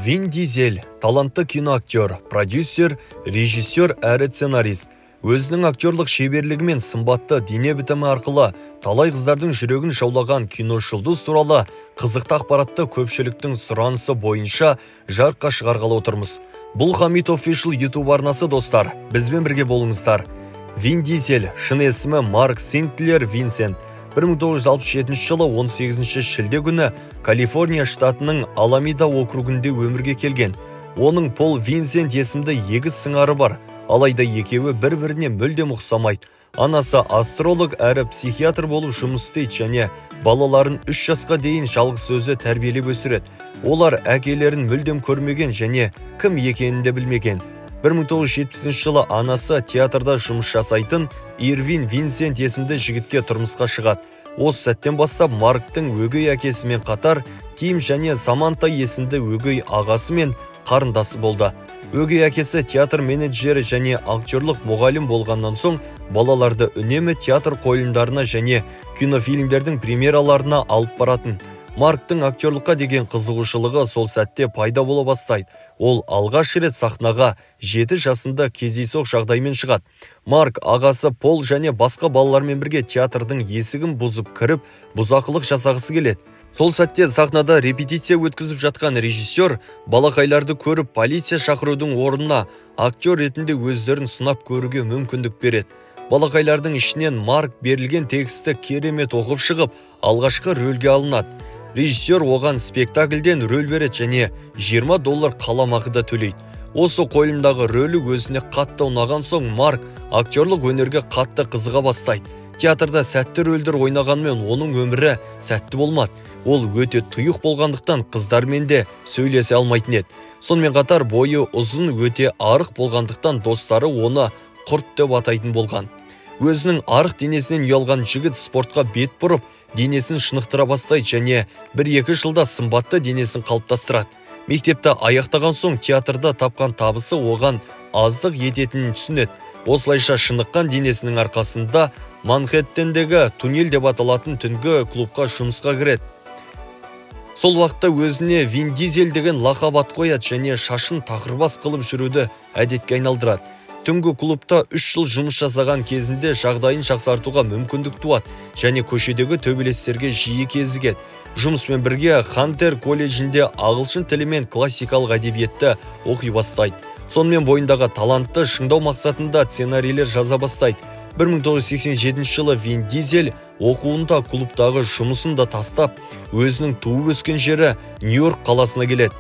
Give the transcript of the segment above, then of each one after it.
Вин Дизель – талантты киноактер, продюсер, режиссер әрі сценарист. Өзінің актерлық шеберлігімен сымбатты дене бітімі арқылы талай қыздардың жүрегін жаулаған киношұлдыз туралы қызықты ақпаратты көпшіліктің сұранысы бойынша жарыққа шығарғалы отырмыз. Бұл Хамид Official YouTube арнасы достар, бізбен бірге болыңыздар. Вин Дизель, шын есімі Марк Синклер Винсент. 1967 жылы 18 шілде күні Калифорния штатының Аламеда округінде өмірге келген. Оның Пол Винсент есімді егіз сыңары бар, алайда екеуі бір-біріне мүлдем ұқсамайды. Анасы астролог әрі психиатр болып жұмыс істейді және балаларын 3 жасқа дейін жалғыз өзі тәрбиелеп өсіреді. Олар әкелерін мүлдем көрмеген және кім екенін де білмеген. 1970 жылы анасы театрда жұмыс жасайтын Ирвин Винсент есімді жігітке тұрмысқа шығады. Осы сәттен бастап Марктың өгей әкесімен қатар Тим және Саманта есімді өгей ағасы мен қарындасы болды. Өгей әкесі театр менеджері және актерлық мұғалім болғаннан соң балаларды үнемі театр қойылымдарына және кинофильмдердің премьераларына алып баратын. Марктың актерлыққа деген қызығушылығы сол сәтте пайда бола бастайды. Ол алғаш рет сахнаға 7 жасында кездейсоқ жағдаймен шығады. Марк ағасы Пол және басқа балалармен бірге театрдың есігін бұзып кіріп, бұзақылық жасағысы келеді. Сол сәтте сахнада репетиция өткізіп жатқан режиссер балақайларды көріп полиция шақырудың орнына актер ретінде өздерін сынап көруге мүмкіндік береді. Балақайлардың ішінен Марк берілген тексті керемет оқып шығып, алғашқы рөлге алынады. Режиссер оған спектакльден рөл береді және $20 қаламақы да төлейді. Осы қойылымдағы рөлі өзіне қатты ұнаған соң Марк актерлық өнерге қатты қызыға бастайды. Театрда сәтті рөлдер ойнағанмен оның өмірі сәтті болмады. Ол өте тұйық болғандықтан қыздармен де сөйлесе алмайтын еді. Сонымен қатар бойы ұзын өте арық болғандықтан достары оны құрт деп атайтын болған. Өзінің арық денесінен ұялған жігіт спортқа бет бұрып, денесін шынықтыра бастайды және 1-2 жылда сымбатты денесін қалыптастырады. Мектепті аяқтаған соң театрда тапқан табысы оған аздық ететінін түсінеді. Осылайша шыныққан денесінің арқасында Манхэттендегі туннель деп аталатын түнгі клубқа жұмысқа кіреді. Сол уақытта өзіне Вин Дизель деген лақап ат қояды және шашын тақырбас қылып жүруді әдетке айналдырады. Түнгі клубта 3 жыл жұмыс жасаған кезінде жағдайын жақсартуға мүмкіндік туады және көшедегі төбелестерге жиі кезігеді. Жұмыспен бірге Хантер колледжінде ағылшын тілі мен классикалық әдебиетті оқи бастайды. Сонымен бойындағы талантты шыңдау мақсатында сценарийлер жаза бастайды. 1987 жылы Вин Дизель оқуында клубтағы жұмысын да тастап, өзінің туып өскен жері Нью-Йорк қаласына келеді.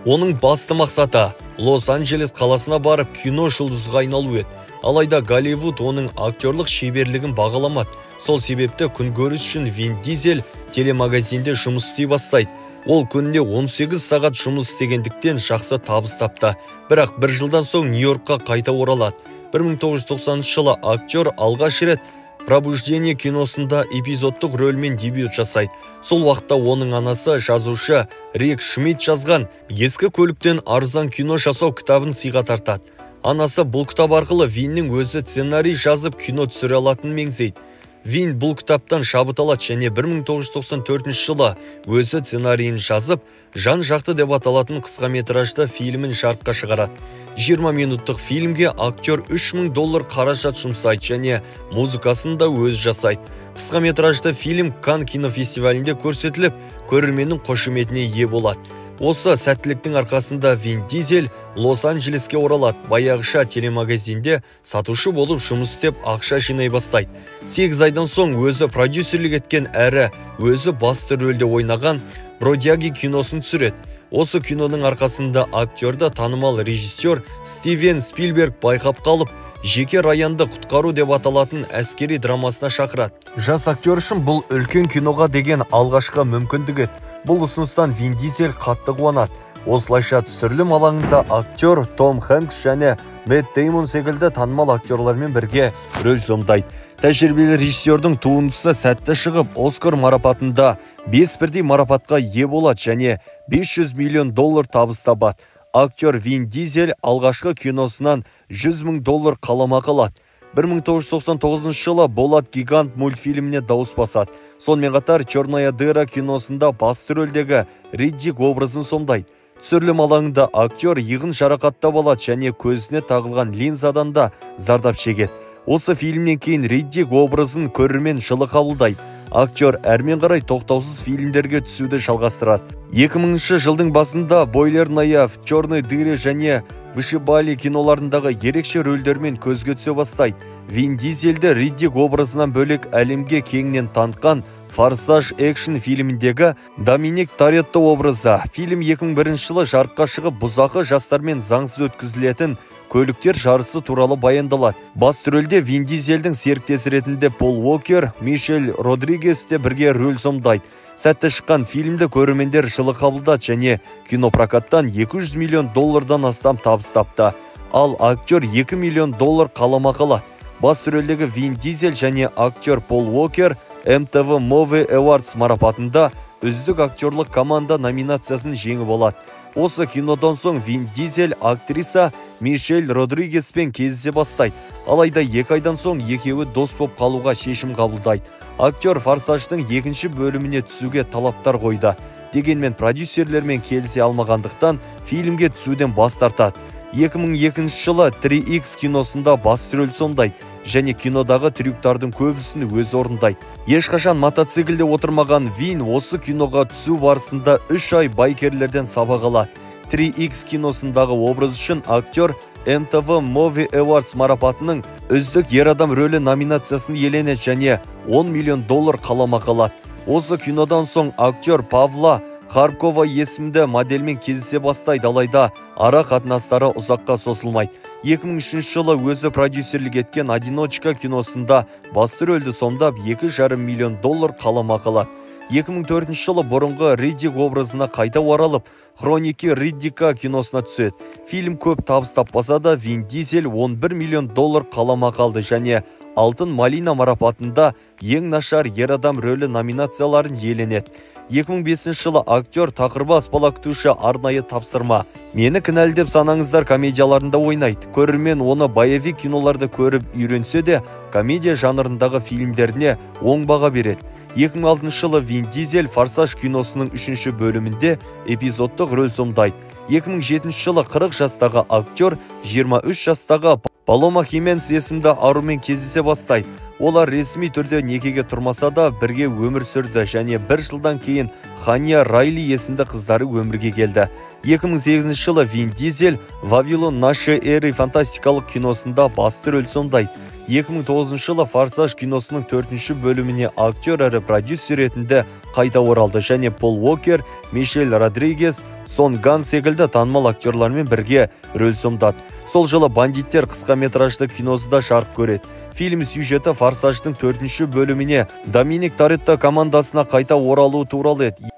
Оның басты мақсаты Лос-Анджелес қаласына барып кино жұлдызға айналу еді. Алайда Голливуд оның актерлық шеберлігін бағаламады. Сол себепті күнкөріс үшін Вин Дизель телемагазинде жұмыс істей бастайды. Ол күніне 18 сағат жұмыс істегендіктен жақсы табыс тапты. Бірақ 1 жылдан соң Нью-Йоркқа қайта оралады. 1990 жылы актер алғаш рет Пробуждение киносында эпизодтық рөлмен дебют жасайды. Сол уақытта оның анасы жазушы Рик Шмидт жазған «Ескі көліктен арзан кино жасау» кітабын сыйға тартады. Анасы бұл кітап арқылы Виннің өзі сценарий жазып кино түсіре алатынын меңзейді. Вин бұл кітаптан шабыт алады және 1994 жылы өзі сценарийін жазып, жан-жақты деп аталатын қысқаметражды фильмін жарыққа шығарады. 20 минуттық фильмге актер $3000 қаражат жұмсайды және музыкасын да өзі жасайды. Қысқаметражды фильм Канн кинофестивалінде көрсетіліп, көрерменнің қошеметіне ие болады. Осы сәттіліктің арқасында Вин Дизель Лос-Анджелеске оралады. Баяғыша телемагазинде сатушы болып жұмыс істеп ақша жинай бастайды. 8 айдан соң өзі продюсерлік еткен әрі өзі басты рөлде ойнаған Бродяги киносын түсіреді. Осы киноның арқасында актерді танымал режиссер Стивен Спилберг байқап қалып, жеке Раянды құтқару деп аталатын әскери драмасына шақырады. Жас актер үшін бұл үлкен киноға деген алғашқы мүмкіндік еді. Бұл ұсыныстан Вин Дизель қатты қуанады. Осылайша түсірілім алаңында актер Том Хэнкс және Мэтт Деймон секілді танымал актерлармен бірге рөл сомдайды. Тәжірибелі режиссердің туындысы сәтті шығып, Оскар марапатында 5 бірдей марапатқа ие болады және $500 миллион табыс табады. актер Вин Дизель алғашқы киносынан $100 000 қаламақы алады. 1999 жылы «Болат гигант» мультфильміне дауыс басады. Сонымен қатар «Черная дыра» киносында басты рөлдегі Риддик образын сомдайды. Түсірілім алаңында актер иығын жарақаттап алады және көзіне тағылған линзадан да зардап шегеді. Осы фильмнен кейін Риддик образын көрермен жылы қабылдайды. Актер әрмен қарай тоқтаусыз фильмдерге түсуді жалғастырады. 2000 жылдың басында «Бойлерная», в «Черной дыре» және «Вышибали» киноларындағы ерекше рөлдермен көзге түсе бастайды. Вин Дизельді Риддик образынан бөлек әлемге кеңінен танытқан «Форсаж» экшн фильміндегі Доминик Торетто образы. Фильм 2001 жылы жарыққа шығып, бұзақы жастармен заңсыз өткізілетін көліктер жарысы туралы баяндалады. Басты рөлде Вин Дизельдің серіктесі ретінде Пол Уокер, Мишель Родригес те бірге рөл сомдайды. Сәтті шыққан фильмді көрермендер жылы қабылдады және кинопрокаттан $200 миллион астам табыс тапты. Ал актер $2 миллион қаламақы алады. Басты рөлдегі Вин Дизель және актер Пол Уокер MTV Movie Awards марапатында үздік актерлық команда номинациясын жеңіп алады. Осы кинодан соң Вин Дизель актриса Мишель Родригеспен кездесе бастайды. Алайда 2 айдан соң екеуі дос боп қалуға шешім қабылдайды. Актер «Форсаждың» екінші бөліміне түсуге талаптар қойды. Дегенмен продюсерлермен келісе алмағандықтан фильмге түсуден бас тартады. 2002 жылы 3X киносында басты рөл сомдайды және кинодағы трюктардың көбісін өз орындайды. Ешқашан мотоциклде отырмаған Вин осы киноға түсу барысында 3 ай байкерлерден сабақ алады. 3X киносындағы образ үшін актер MTV Movie Awards марапатының үздік ер адам рөлі номинациясын иеленеді және $10 миллион қаламақы алады. Осы кинодан соң актер Павла Харкова есімді модельмен кездесе бастайды, алайда ара қатынастары ұзаққа созылмайды. 2003 жылы өзі продюсерлік еткен «Одиночка» киносында басты рөлді сомдап $2,5 миллион қаламақы алады. 2004 жылы бұрынғы Риддик образына қайта оралып, «Хроники Риддика» киносына түседі. Фильм көп табыс таппаса да, Вин Дизель $11 миллион қаламақы алды және «Алтын малина» марапатында ең нашар ер адам рөлі номинацияларын иеленеді. 2005 жылы актер тақырыбы аспала күтуші арнайы тапсырма. Мені кінәлі деп санаңыздар комедияларында ойнайды. Көрермен оны боевик киноларды көріп үйренсе де, комедия жанрындағы фильмдеріне оң баға береді. 2006 жылы Вин Дизель «Форсаж» киносының 3-ші бөлімінде эпизодтық рөл сомдайды. 2007 жылы 40 жастағы актер 23 жастағы Палома Хименс есімді арумен кездесе бастайды. Олар ресми түрде некеге тұрмаса да бірге өмір сүрді және 1 жылдан кейін Хания Райли есімді қыздары өмірге келді. 2008 жылы Вин Дизель «Вавилон нашей эры» фантастикалық киносында басты рөл сомдайды. 2009 жылы «Форсаж» киносының 4-ші бөліміне актер әрі продюсер ретінде қайта оралды және Пол Уокер, Мишель Родригес, Сон Ган секілді танымал актерлармен бірге рөл сомдады. Сол жылы «Бандиттер» қысқаметражды киносы да жарық көреді. Фильм сюжеті «Форсаждың» 4-ші бөліміне Доминик Торетто командасына қайта оралу туралы еді.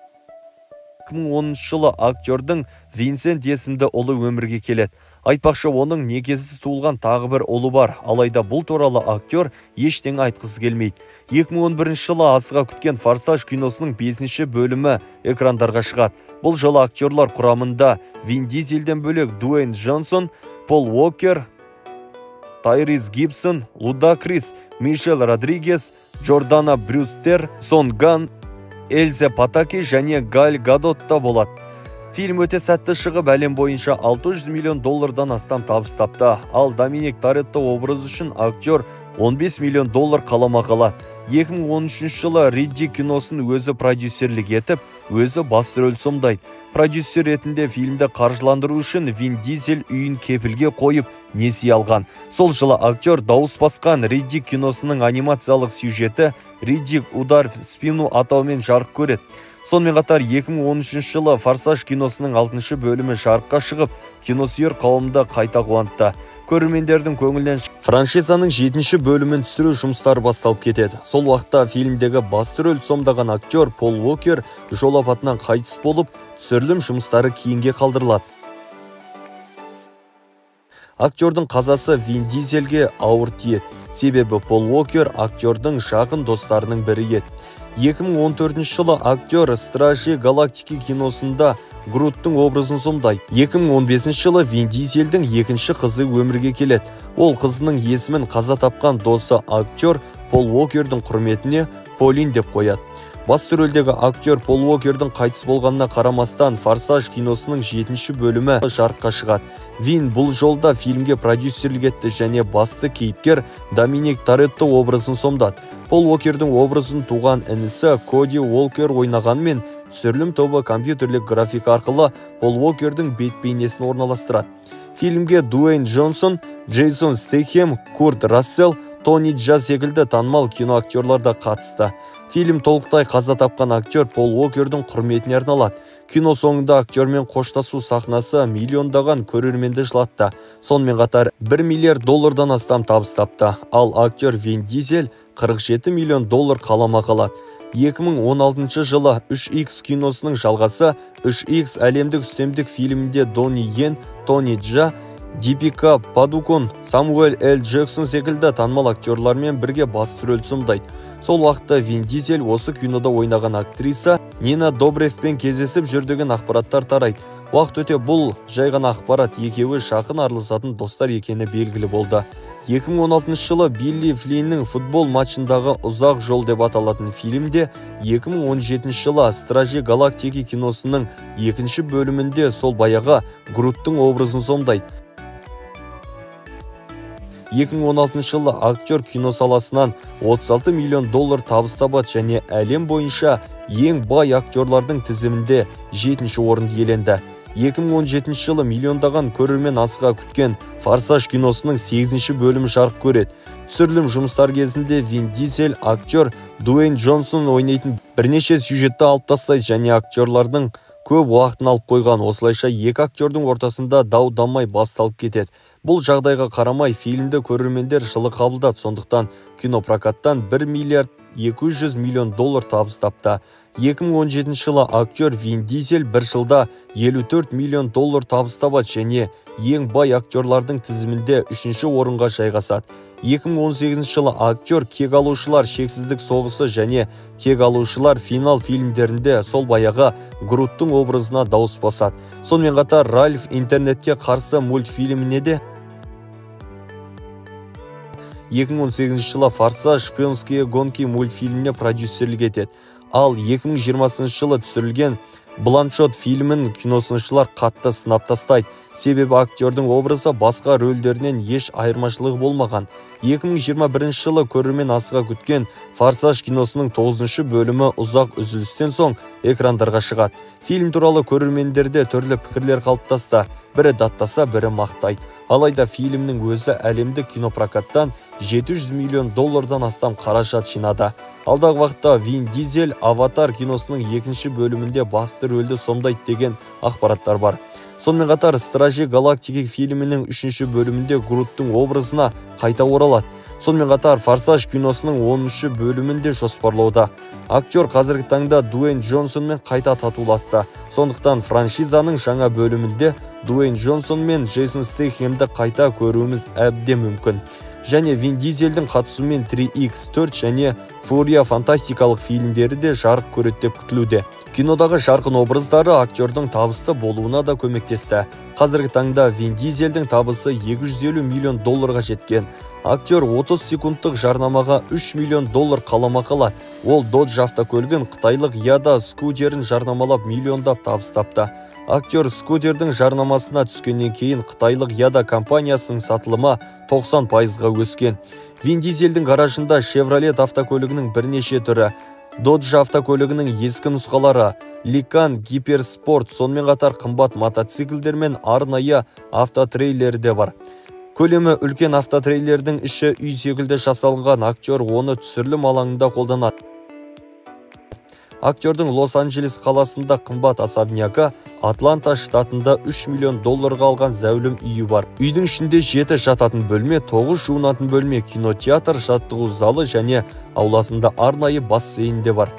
2010 жылы актердің Винсент есімді ұлы өмірге келеді. Айтпақшы, оның некесіз туылған тағы бір ұлы бар, алайда бұл туралы актер ештеңе айтқысы келмейді. 2011 жылы асыға күткен «Форсаж» киносының 5-ші бөлімі экрандарға шығады. Бұл жылы актерлар құрамында Вин Дизельден бөлек Дуэйн Джонсон, Пол Уокер, Тайрис Гибсон, Лудакрис, Мишель Родригес, Джордана Брюстер, Сон Ган, Эльза Патаки және Галь Гадот та болады. Фильм өте сәтті шығып, әлем бойынша $600 миллион астам табыс тапты. Ал Доминик Торетто образы үшін актер $15 миллион қаламақы алады. 2013 жылы Риддик киносын өзі продюсерлік етіп, өзі басты рөл сомдайды. Продюсер ретінде фильмді қаржыландыру үшін Вин Дизель үйін кепілге қойып, несие алған. Сол жылы актер дауыс басқан Риддик киносының анимациялық сюжеті «Риддик удар в спину» атаумен жарық көреді. Сонымен қатар 2013 жылы «Форсаж» киносының 6-шы бөлімі жарыққа шығып, киносүйер қауымды қайта қуантты. Көрермендердің көңілінен франшизаның 7-ші бөлімін түсіру жұмыстары басталып кетеді. Сол уақытта фильмдегі басты рөл сомдаған актер Пол Уокер жол апатынан қайтыс болып, түсірілім жұмыстары кейінге қалдырылады. Актердің қазасы Вин Дизельге ауыр тиеді. Себебі Пол Уокер актердің жақын достарының бірі еді. 2014 жылы актер Стражи Галактики киносында Груттың образын сомдайды. 2015 жылы Вин Дизельдің екінші қызы өмірге келеді. Ол қызының есімін қаза тапқан досы актер Пол Уокердің құрметіне Полин деп қояды. Басты рөлдегі актер Пол Уокердің қайтыс болғанына қарамастан Форсаж киносының 7-ші бөлімі жарыққа шығады. Вин бұл жолда фильмге продюсерлік етті және басты кейіпкер Доминик Торетто образын сомдады. Пол Уокердің образын туған інісі Коди Уолкер ойнағанмен түсірілім тобы компьютерлік графика арқылы Пол Уокердің бет бейнесін орналастырады. Фильмге Дуэйн Джонсон, Джейсон Стейтхем, Курт Рассел, Тони Джа секілді танымал киноактерлар да қатысты. Фильм толықтай қаза тапқан актер Пол Уокердің құрметіне арналады. Кино соңында актермен қоштасу сахнасы миллиондаған көрерменді жылатты. Сонымен қатар $1 миллиард астам табыс тапты. Ал актер Вин Дизель $47 миллион қаламақы алады. 2016 жылы 3X киносының жалғасы 3X әлемдік үстемдік фильмінде Донни Йен, Тони Джа, Дипика Падукон, Самуэль Л. Джексон секілді танымал актерлармен бірге басты рөл сомдайды. Сол уақытта Вин Дизель осы кинода ойнаған актриса Нина Добревпен кездесіп жүрдеген ақпараттар тарайды. Уақыт өте бұл жайған ақпарат екеуі жақын араласатын достар екені белгілі болды. 2016 жылы Билли Флиннің футбол матчындағы ұзақ жол деп аталатын фильмде 2017 жылы Стражи Галактики киносының 2-ші бөлімінде сол баяғы Груттың образын сомдайды. 2016 жылы актер кино саласынан $36 миллион табыс табады және әлем бойынша ең бай актерлардың тізімінде 7-ші орын иеленді. 2017 жылы миллиондаған көрермен асыға күткен Форсаж киносының 8-ші бөлімі жарық көреді. Түсірілім жұмыстар кезінде Вин Дизель актер Дуэйн Джонсон ойнайтын бірнеше сюжетті алып тастайды және актерлардың көп уақытын алып қойған. Осылайша екі актердің ортасында дау-дамай басталып кетеді. Бұл жағдайға қарамай фильмді көрермендер жылы қабылдады, сондықтан кинопрокаттан $1 миллиард $200 миллион табыс тапты. 2017 жылы актер Вин Дизель бір жылда $54 миллион табыс табады және ең бай актерлардың тізімінде 3-ші орынға жайғасады. 2018 жылы актер кек алушылар шексіздік соғысы және кек алушылар финал фильмдерінде сол баяғы Груттың образына дауыс басады. Сонымен қатар Ральф интернетке қарсы мультфильміне де 2018 жылы Форсаж шпионские гонки мультфильміне продюсерлік етеді. Ал 2020 жылы түсірілген Бланшот фильмін киносыншылар қатты сынап тастайды. Себебі актердің образы басқа рөлдерінен еш айырмашылығы болмаған. 2021 жылы көрермен асыға күткен Форсаж киносының 9-ші бөлімі ұзақ үзілістен соң экрандарға шығады. Фильм туралы көрермендерде түрлі пікірлер қалыптасты. Бірі даттаса, бірі мақтайды. Алайда фильмнің өзі әлемдік кинопрокаттан $700 миллион астам қаражат жинады. Алдағы уақытта Вин Дизель Аватар киносының 2-ші бөлімінде басты рөлді сомдайды деген ақпараттар бар. Сонымен қатар Стражи Галактики фильмінің 3-ші бөлімінде Груттың образына қайта оралады. Сонымен қатар Форсаж киносының 10-ші бөлімінде жоспарлауда. Актер қазіргі таңда Дуэйн Джонсонмен қайта татуласты. Сондықтан франшизаның жаңа бөлімінде Дуэйн Джонсон мен Джейсон Стейтхемді қайта көруіміз әбден мүмкін. Және Вин Дизельдің қатысуымен 3X4 және Фурия фантастикалық фильмдері де жарық көреді деп күтілуде. Кинодағы жарқын образдары актердің табысты болуына да көмектесті. Қазіргі таңда Вин Дизельдің табысы $250 миллион жеткен. Актер 30 секундтық жарнамаға $3 миллион қаламақы алады. Ол Dodge автокөлігін қытайлық Яда скутерін жарнамалап миллиондап табыс тапты. Актер скутердің жарнамасына түскеннен кейін қытайлық Яда компаниясының сатылымы 90%-ға өскен. Вин Дизельдің гаражында Chevrolet автокөлігінің бірнеше түрі, Dodge автокөлігінің ескі нұсқалары, Lykan Гиперспорт, сонымен қатар қымбат мотоциклдер мен арнайы автотрейлері де бар. Көлемі үлкен автотрейлердің іші үй секілді жасалынған. Актер оны түсірілім алаңында қолданады. Актердің Лос-Анджелес қаласында қымбат особнякі, Атланта штатында $3 миллион алған зәулім үйі бар. Үйдің ішінде 7 жататын бөлме, 9 жуынатын бөлме, кинотеатр, жаттығу залы және ауласында арнайы бассейн де бар.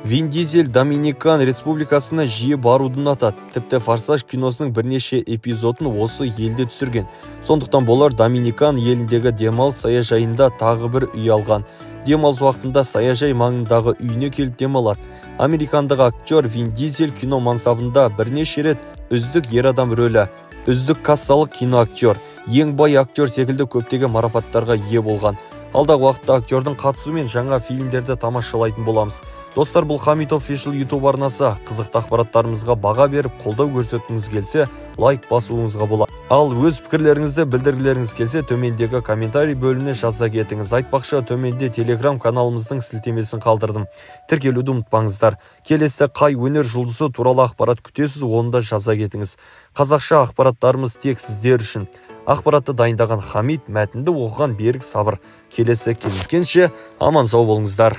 Вин Дизель Доминикан республикасына жиі баруды ұнатады. Тіпті Форсаж киносының бірнеше эпизодын осы елде түсірген. Сондықтан болар Доминикан еліндегі демалыс саяжайында тағы бір үй алған. демалыс уақытында саяжай маңындағы үйіне келіп демалады. Американдық актер Вин Дизель кино мансабында бірнеше рет үздік ер адам рөлі, үздік кассалық киноактер, ең бай актер секілді көптеген марапаттарға ие болған. Алдағы уақытта актердің қатысуымен жаңа фильмдерді тамашалайтын боламыз. Достар, бұл Хамит Official YouTube арнасы. Қызықты ақпараттарымызға баға беріп, қолдау көрсеткіңіз келсе, лайк басуыңызға болады. Ал өз пікірлеріңізді білдіргілеріңіз келсе, төмендегі комментарий бөліміне жаза кетіңіз. Айтпақшы, төменде Telegram каналымыздың сілтемесін қалдырдым. Тіркелуді ұмытпаңыздар. Келесте қай өнер жұлдызы туралы ақпарат күтесіз, оны да жаза кетіңіз. Қазақша ақпараттарымыз тек сіздер үшін. Ақпаратты дайындаған Хамит, мәтінді оқыған Берік Сабыр. Келесі кездескенше аман сау болыңыздар.